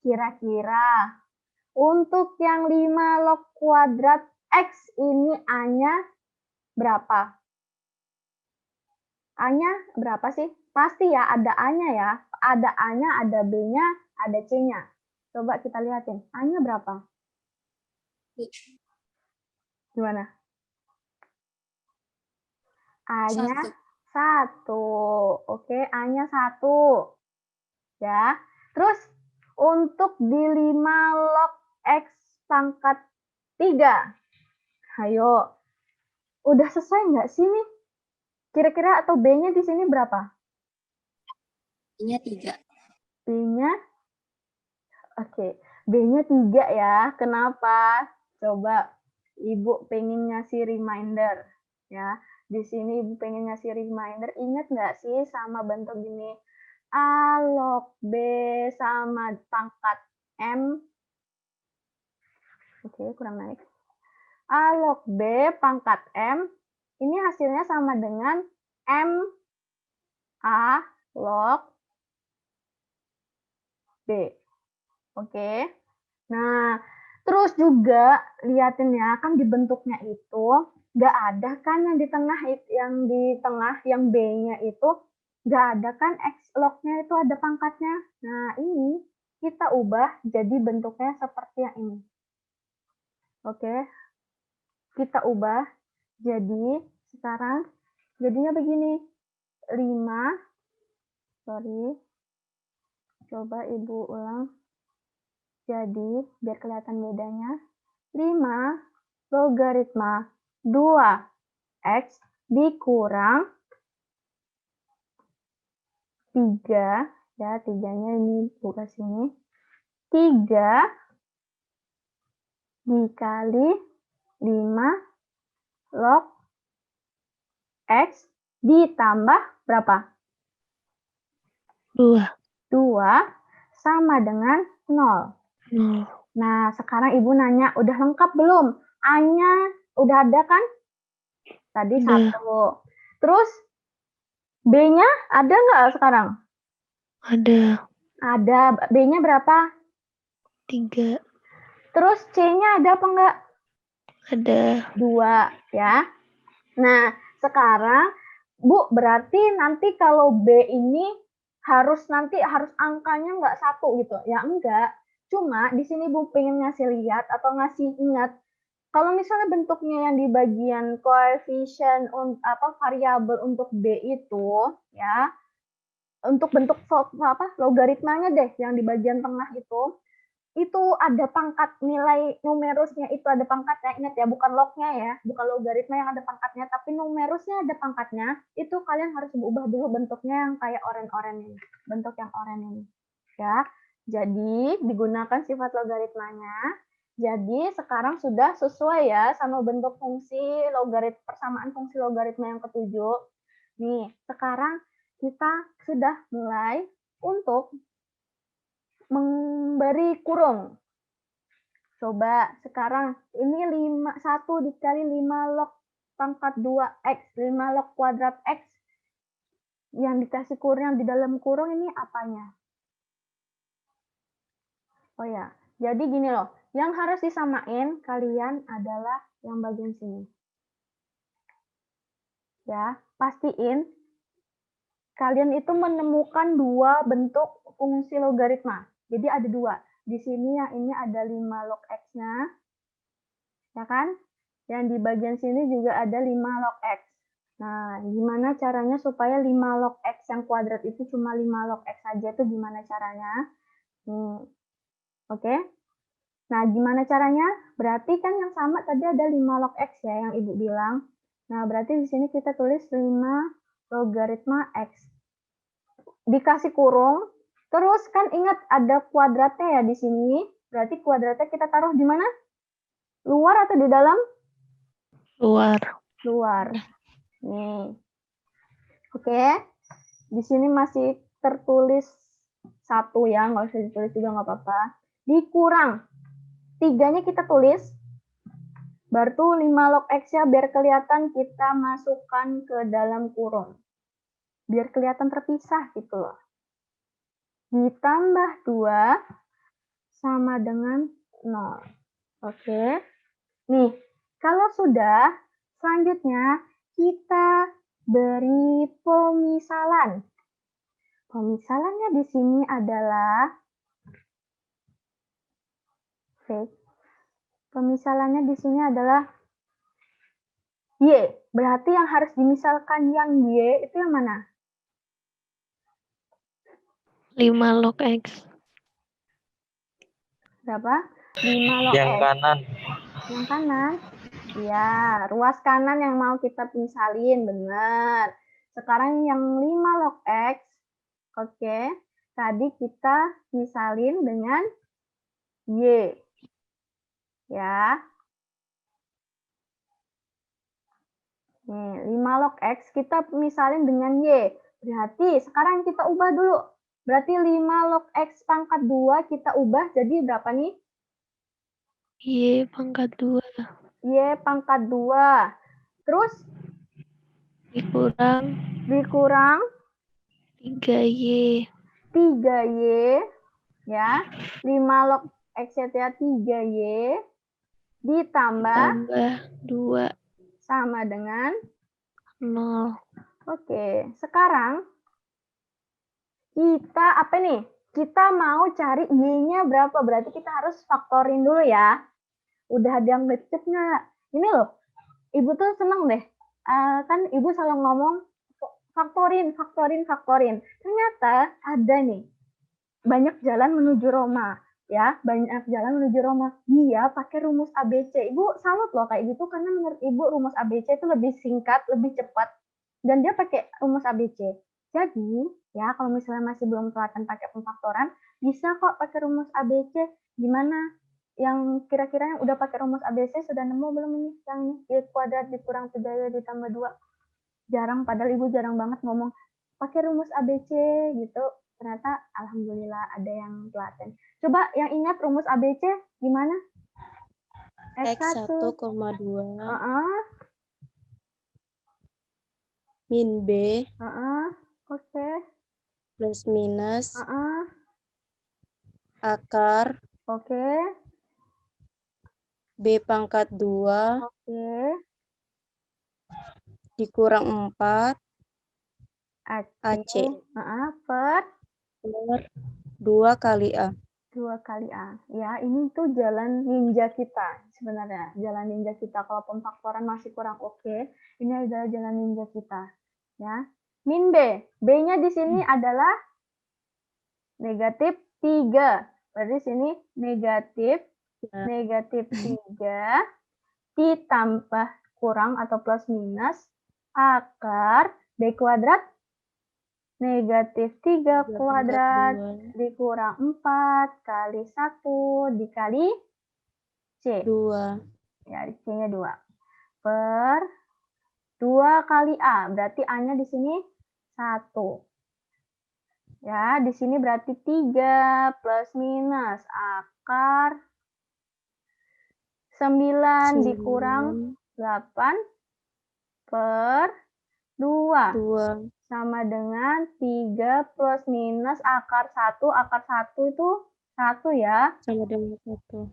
Kira-kira, untuk yang 5 log kuadrat X ini A-nya berapa? A-nya berapa sih? Pasti ya, ada A-nya ya. Ada A-nya, ada B-nya, ada C-nya. Coba kita lihatin. A-nya berapa? Gimana? A-nya 1. Oke, A-nya 1. Ya. Terus untuk di 5 log X pangkat 3. Ayo. Udah selesai nggak sih nih? Kira-kira atau B-nya di sini berapa? B-nya 3. B-nya? Oke. B-nya 3 ya. Kenapa? Coba Ibu pengen ngasih reminder. Ya. Di sini Ibu pengen ngasih reminder. Ingat nggak sih sama bentuk gini? A log B sama pangkat M. Oke, kurang naik. A log B pangkat M. Ini hasilnya sama dengan M A log B. Oke. Nah, terus juga liatin ya, kan di bentuknya itu nggak ada kan yang di tengah yang B-nya itu nggak ada kan X log-nya itu ada pangkatnya. Nah, ini kita ubah jadi bentuknya seperti yang ini. Oke. Kita ubah jadi sekarang jadinya begini. 5. Sorry. Coba Ibu ulang. Jadi, biar kelihatan bedanya. 5 logaritma 2X dikurang 3. Ya, 3-nya ini buka sini. 3 dikali 5 log X ditambah berapa? 2. 2 sama dengan 0. 0. Nah, sekarang Ibu nanya, udah lengkap belum? A-nya udah ada kan? Tadi Udah. 1. Terus B-nya ada nggak sekarang? Ada. Ada. B-nya berapa? 3. Terus C-nya ada apa enggak? Ada. 2, ya. Nah, sekarang Bu, berarti nanti kalau B ini harus angkanya nggak 1 gitu. Ya enggak. Cuma di sini Bu pengen ngasih lihat atau ngasih ingat kalau misalnya bentuknya yang di bagian koefisien variabel untuk B itu ya, untuk bentuk logaritmanya deh yang di bagian tengah itu ada pangkat nilai numerusnya itu ada pangkatnya. Ingat ya, bukan lognya ya, bukan logaritma yang ada pangkatnya, tapi numerusnya ada pangkatnya. Itu kalian harus ubah dulu bentuknya yang kayak oranye-oranye ini, bentuk yang oranye ini. Ya, jadi digunakan sifat logaritmanya. Jadi sekarang sudah sesuai ya sama bentuk persamaan fungsi logaritma yang ketujuh. Nih, sekarang kita sudah mulai untuk memberi kurung. Coba sekarang ini 1 dikali 5 log pangkat 2X, 5 log kuadrat X. Yang dikasih kurung di dalam kurung ini apanya? Oh ya, jadi gini loh. Yang harus disamain kalian adalah yang bagian sini. Ya, pastiin kalian itu menemukan 2 bentuk fungsi logaritma. Jadi ada 2. Di sini yang ini ada 5 log X-nya. Ya kan? Yang di bagian sini juga ada 5 log X. Nah, gimana caranya supaya 5 log X yang kuadrat itu cuma 5 log X saja, itu gimana caranya? Oke. Nah, gimana caranya? Berarti kan yang sama tadi ada 5 log X ya yang Ibu bilang. Nah, berarti di sini kita tulis 5 logaritma X. Dikasih kurung, terus kan ingat ada kuadratnya ya di sini. Berarti kuadratnya kita taruh di mana? Luar atau di dalam? Luar. Luar. Nih. Oke. Di sini masih tertulis 1 ya, nggak usah ditulis juga nggak apa-apa. Dikurang 3-nya kita tulis. Baru 5 log X-nya biar kelihatan kita masukkan ke dalam kurung. Biar kelihatan terpisah gitu loh. Ditambah 2 sama dengan 0. Oke. Nih, kalau sudah, selanjutnya kita beri pemisalan. Pemisalannya di sini adalah pemisalannya di sini adalah Y. Berarti yang harus dimisalkan yang Y itu yang mana? 5 log X. Berapa? 5 log Yang X. kanan. Yang kanan? Ya, ruas kanan yang mau kita misalin, benar. Sekarang yang 5 log X, oke. Tadi kita misalin dengan Y. Ya. Nih, 5 log X kita misalin dengan Y. Berarti sekarang kita ubah dulu. Berarti 5 log X pangkat 2 kita ubah jadi berapa nih? Y pangkat 2 Y pangkat 2. Terus dikurang dikurang 3Y 3Y. Ya. 5 log X ya 3Y. Ditambah tambah 2 sama dengan 0. Oke, sekarang kita apa nih? Kita mau cari Y-nya berapa? Berarti kita harus faktorin dulu ya. Udah ada yang ngecek nggak? Ini loh, Ibu tuh seneng deh. Kan Ibu selalu ngomong faktorin. Ternyata ada nih, banyak jalan menuju Roma. Ya, banyak jalan menuju Roma. Dia pakai rumus ABC. Ibu salut loh kayak gitu, karena menurut Ibu rumus ABC itu lebih singkat, lebih cepat. Dan dia pakai rumus ABC. Jadi, ya kalau misalnya masih belum kelihatan pakai pemfaktoran, bisa kok pakai rumus ABC. Gimana? Yang kira-kira yang udah pakai rumus ABC sudah nemu belum ini? Yang ini, Y kuadrat dikurang 3Y ditambah 2. Jarang, padahal Ibu jarang banget ngomong pakai rumus ABC gitu. Ternyata alhamdulillah ada yang telaten. Coba yang ingat rumus ABC gimana? X1, X1, 2 min B oke, plus minus oke. akar B pangkat 2 dikurang 4 AC Per per 2 kali A. 2 kali A. Ya, ini tuh jalan ninja kita sebenarnya. Jalan ninja kita. Kalau pemfaktoran masih kurang oke, ini adalah jalan ninja kita. Ya. Min B. B-nya di sini adalah negatif 3. Berarti sini negatif 3 ditambah kurang atau plus minus akar B kuadrat negatif 3 kuadrat dikurang 4 kali 1 dikali C. 2. Ya, C-nya 2. Per 2 kali A. Berarti A-nya di sini 1. Ya, di sini berarti 3 plus minus akar 9 dikurang 8 per 2. Sama dengan 3 plus minus akar 1. Akar 1 itu 1 ya. Sama dengan 1.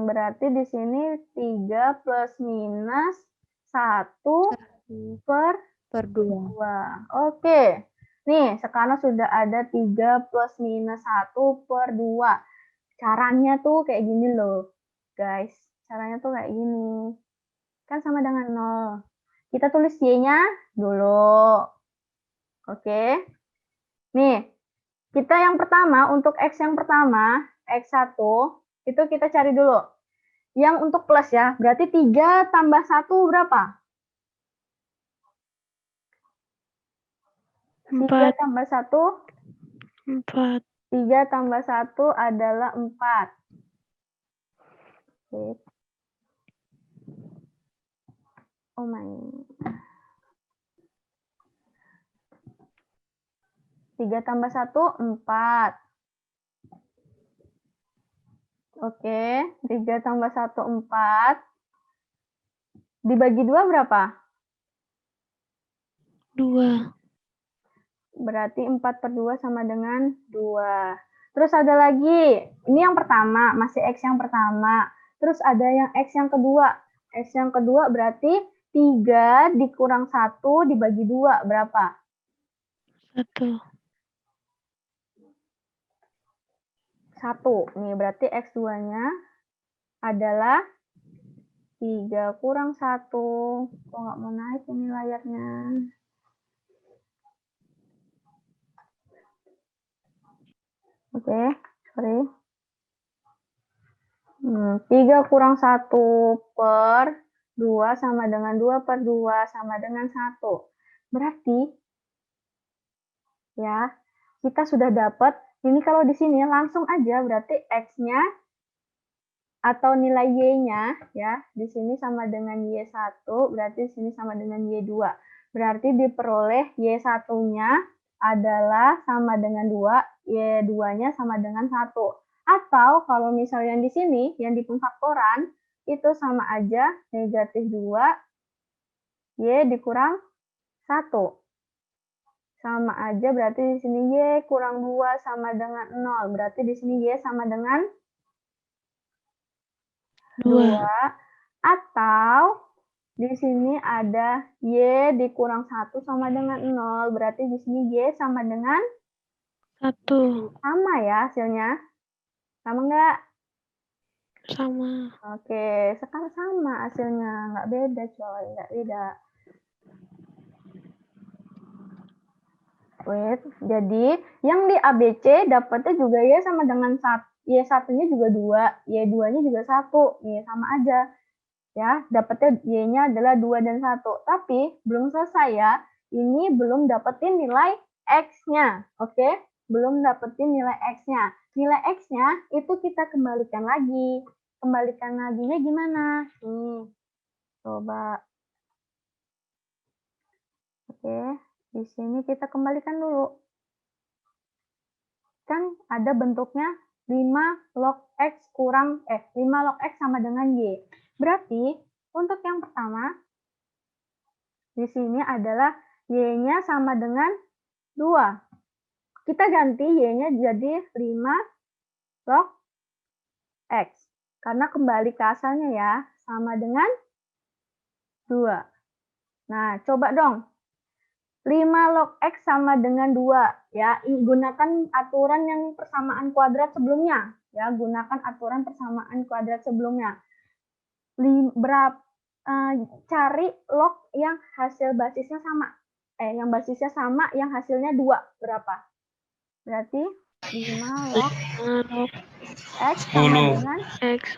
Berarti di sini 3 plus minus 1 per 2. Oke. Nih, sekarang sudah ada 3 plus minus 1 per 2. Caranya tuh kayak gini loh, guys. Caranya tuh kayak gini. Kan sama dengan 0. Kita tulis Y-nya dulu. Oke. Nih, kita yang pertama, untuk X yang pertama, X1, itu kita cari dulu. Yang untuk plus ya, berarti 3 tambah 1 berapa? 3 tambah 1? 4. 3 tambah 1 adalah 4. Oh my. 3 tambah 1, 4. Oke, 3 tambah 1, 4. Dibagi 2 berapa? 2. Berarti 4 per 2 sama dengan 2. Terus ada lagi, ini yang pertama, masih X yang pertama. Terus ada yang X yang kedua. X yang kedua berarti 3 dikurang 1 dibagi 2, berapa? 1. 1. Nih, berarti X2-nya adalah 3 kurang 1. Kok nggak mau naik ini layarnya? Oke, sorry. 3 kurang 1 per 2 sama dengan 2 per 2 sama dengan 1. Berarti, ya, kita sudah dapat, ini kalau di sini langsung aja, berarti X-nya atau nilai Y-nya, ya, di sini sama dengan Y1, berarti di sini sama dengan Y2. Berarti diperoleh Y1-nya adalah sama dengan 2, Y2-nya sama dengan 1. Atau kalau misalnya di sini, yang di pemfaktoran, itu sama aja negatif 2, Y dikurang 1. Sama aja, berarti di sini Y kurang 2 sama dengan 0. Berarti di sini Y sama dengan 2. Atau di sini ada Y dikurang 1 sama dengan 0. Berarti di sini Y sama dengan 1. Sama ya hasilnya? Sama nggak? Sama. Oke, sekarang sama hasilnya. Nggak beda, coy. Nggak beda. Wait, jadi yang di ABC dapatnya juga Y sama dengan 1. Y1-nya juga 2, Y2-nya juga 1. Nih, sama aja. Ya, dapatnya Y-nya adalah 2 dan 1. Tapi belum selesai ya. Ini belum dapetin nilai X-nya. Oke? Belum dapetin nilai X-nya. Nilai X-nya itu kita kembalikan lagi. Kembalikan laginya gimana? Nih, coba. Oke, di sini kita kembalikan dulu. Kan ada bentuknya 5 log X kurang, 5 log X sama dengan Y. Berarti, untuk yang pertama, di sini adalah Y-nya sama dengan 2. Kita ganti Y-nya jadi 5 log X. Karena kembali ke asalnya ya, sama dengan 2. Nah, coba dong. 5 log X sama dengan 2. Ya, gunakan aturan yang persamaan kuadrat sebelumnya. Ya, gunakan aturan persamaan kuadrat sebelumnya. Cari log yang hasil basisnya sama. Yang basisnya sama, yang hasilnya 2. Berapa? Berarti 5 log X sama dengan X.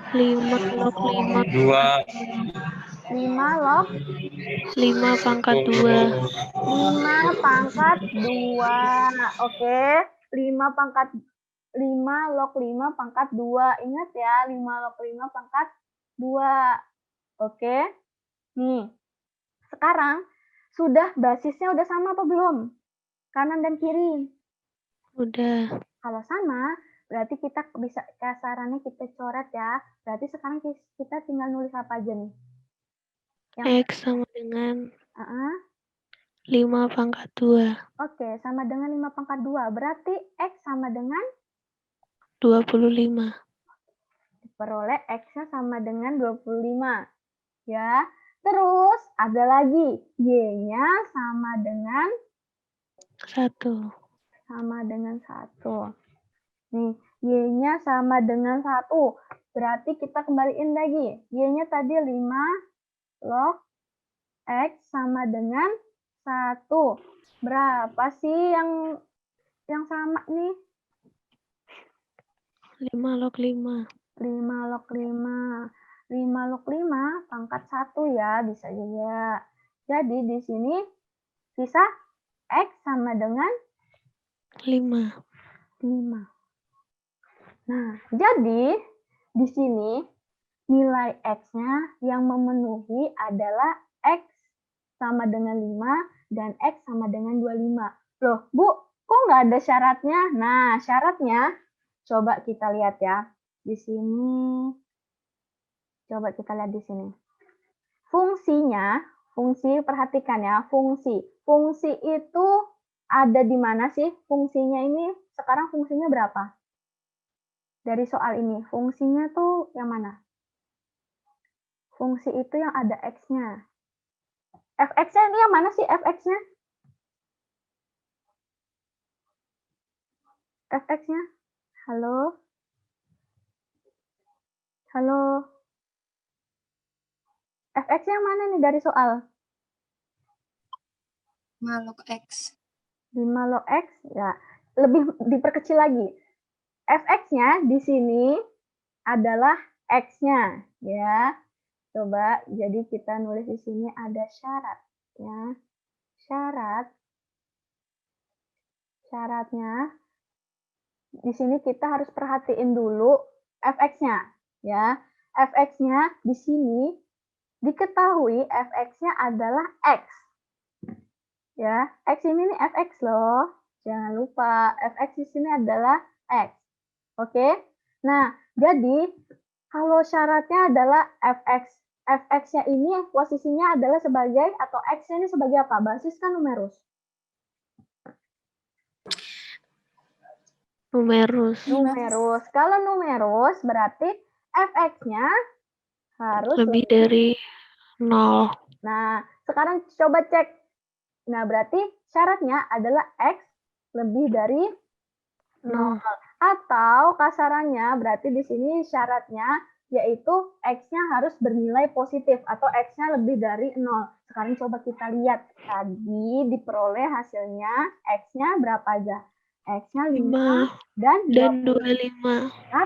5 log 5. 5 log 5 pangkat 2. 5 pangkat 2. Oke. 5 log 5 pangkat 2. Ingat ya, 5 log 5 pangkat 2. Oke. Nih. Sekarang sudah basisnya udah sama apa belum? Kanan dan kiri. Udah. Kalau sama, berarti kita bisa kasarannya kita coret ya. Berarti sekarang kita tinggal nulis apa aja nih? X sama dengan 5 pangkat 2. Oke, sama dengan 5 pangkat 2. Berarti X sama dengan 25. Diperoleh X-nya sama dengan 25. Ya. Terus ada lagi. Y-nya sama dengan 1. Sama dengan 1. Nih, Y-nya sama dengan 1. Berarti kita kembaliin lagi. Y-nya tadi 5 log X sama dengan 1. Berapa sih yang sama nih? 5 log 5. 5 log 5. 5 log 5 pangkat 1 ya, bisa juga. Jadi di sini sisa X sama dengan 5. Nah, jadi di sini nilai X-nya yang memenuhi adalah X sama dengan 5 dan X sama dengan 25. Loh, Bu, kok nggak ada syaratnya? Nah, syaratnya coba kita lihat ya. Di sini. Coba kita lihat di sini. Fungsinya, perhatikan ya, fungsi. Fungsi itu ada di mana sih? Fungsinya ini, sekarang fungsinya berapa? Dari soal ini, fungsinya tuh yang mana? Fungsi itu yang ada X-nya. Fx-nya ini yang mana sih Fx-nya? Fx-nya? Halo? Halo? Fx yang mana nih dari soal? 5 log X. 5 log X, ya. Lebih diperkecil lagi. Fx-nya di sini adalah X-nya, ya. Coba, jadi kita nulis di sini ada syarat, ya. Syaratnya, di sini kita harus perhatiin dulu fx-nya, ya. Fx-nya di sini diketahui fx-nya adalah X. Ya, X ini nih fx loh. Jangan lupa, fx di sini adalah X. Oke? Nah, jadi kalau syaratnya adalah fx-nya ini posisinya adalah sebagai, atau x-nya ini sebagai apa? Basis kan numerus. Numerus. Kalau numerus berarti fx-nya harus Lebih dari 0. Nah, sekarang coba cek. Nah, berarti syaratnya adalah X lebih dari 0. Atau kasarannya berarti di sini syaratnya yaitu X-nya harus bernilai positif atau X-nya lebih dari 0. Sekarang coba kita lihat. Tadi diperoleh hasilnya X-nya berapa aja? X-nya 5 dan 25.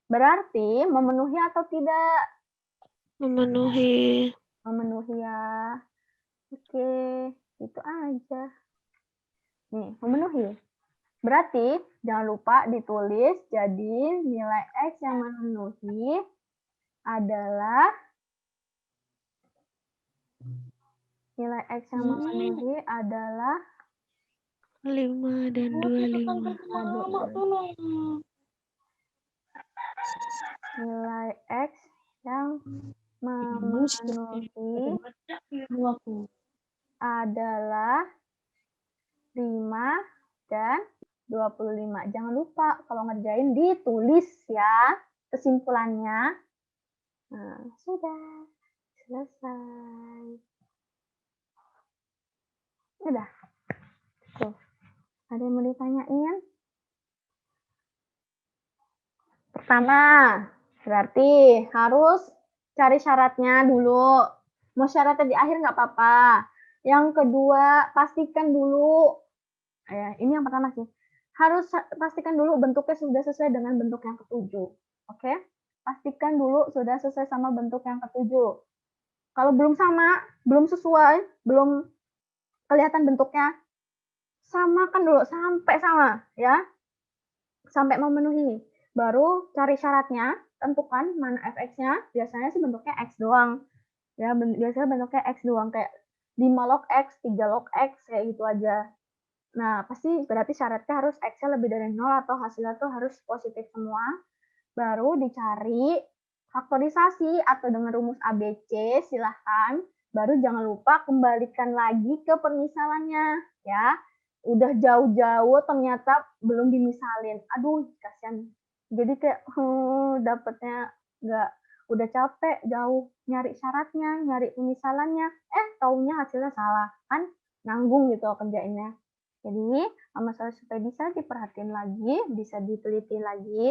Berarti memenuhi atau tidak? Memenuhi. Memenuhi ya. Oke, itu aja. Nih, memenuhi. Berarti jangan lupa ditulis, jadi nilai X yang memenuhi adalah 5 dan 25. Nilai X yang memenuhi adalah 5 dan 25. Jangan lupa kalau ngerjain ditulis ya kesimpulannya. Nah, sudah selesai. Udah. Tuh. Ada yang mau ditanyain? Pertama, berarti harus cari syaratnya dulu. Mau syaratnya di akhir nggak apa-apa. Yang kedua, pastikan dulu. Ini yang pertama sih. Harus pastikan dulu bentuknya sudah sesuai dengan bentuk yang ketujuh. Oke? Pastikan dulu sudah sesuai sama bentuk yang ketujuh. Kalau belum sama, belum sesuai, belum kelihatan bentuknya, samakan dulu sampai sama, ya. Sampai memenuhi. Baru cari syaratnya, tentukan mana fx-nya. Biasanya sih bentuknya x doang. Ya, biasanya bentuknya x doang, kayak 5 log x, 3 log x, kayak gitu aja. Nah, pasti berarti syaratnya harus X-nya lebih dari 0 atau hasilnya tuh harus positif semua. Baru dicari faktorisasi atau dengan rumus ABC, silahkan. Baru jangan lupa kembalikan lagi ke permisalannya, ya. Udah jauh-jauh ternyata belum dimisalin. Aduh, kasihan. Jadi kayak dapetnya nggak, udah capek jauh nyari syaratnya, nyari pemisalannya. Taunya hasilnya salah. Kan nanggung gitu kerjainnya. Jadi, masalah supaya bisa diperhatiin lagi, bisa diteliti lagi.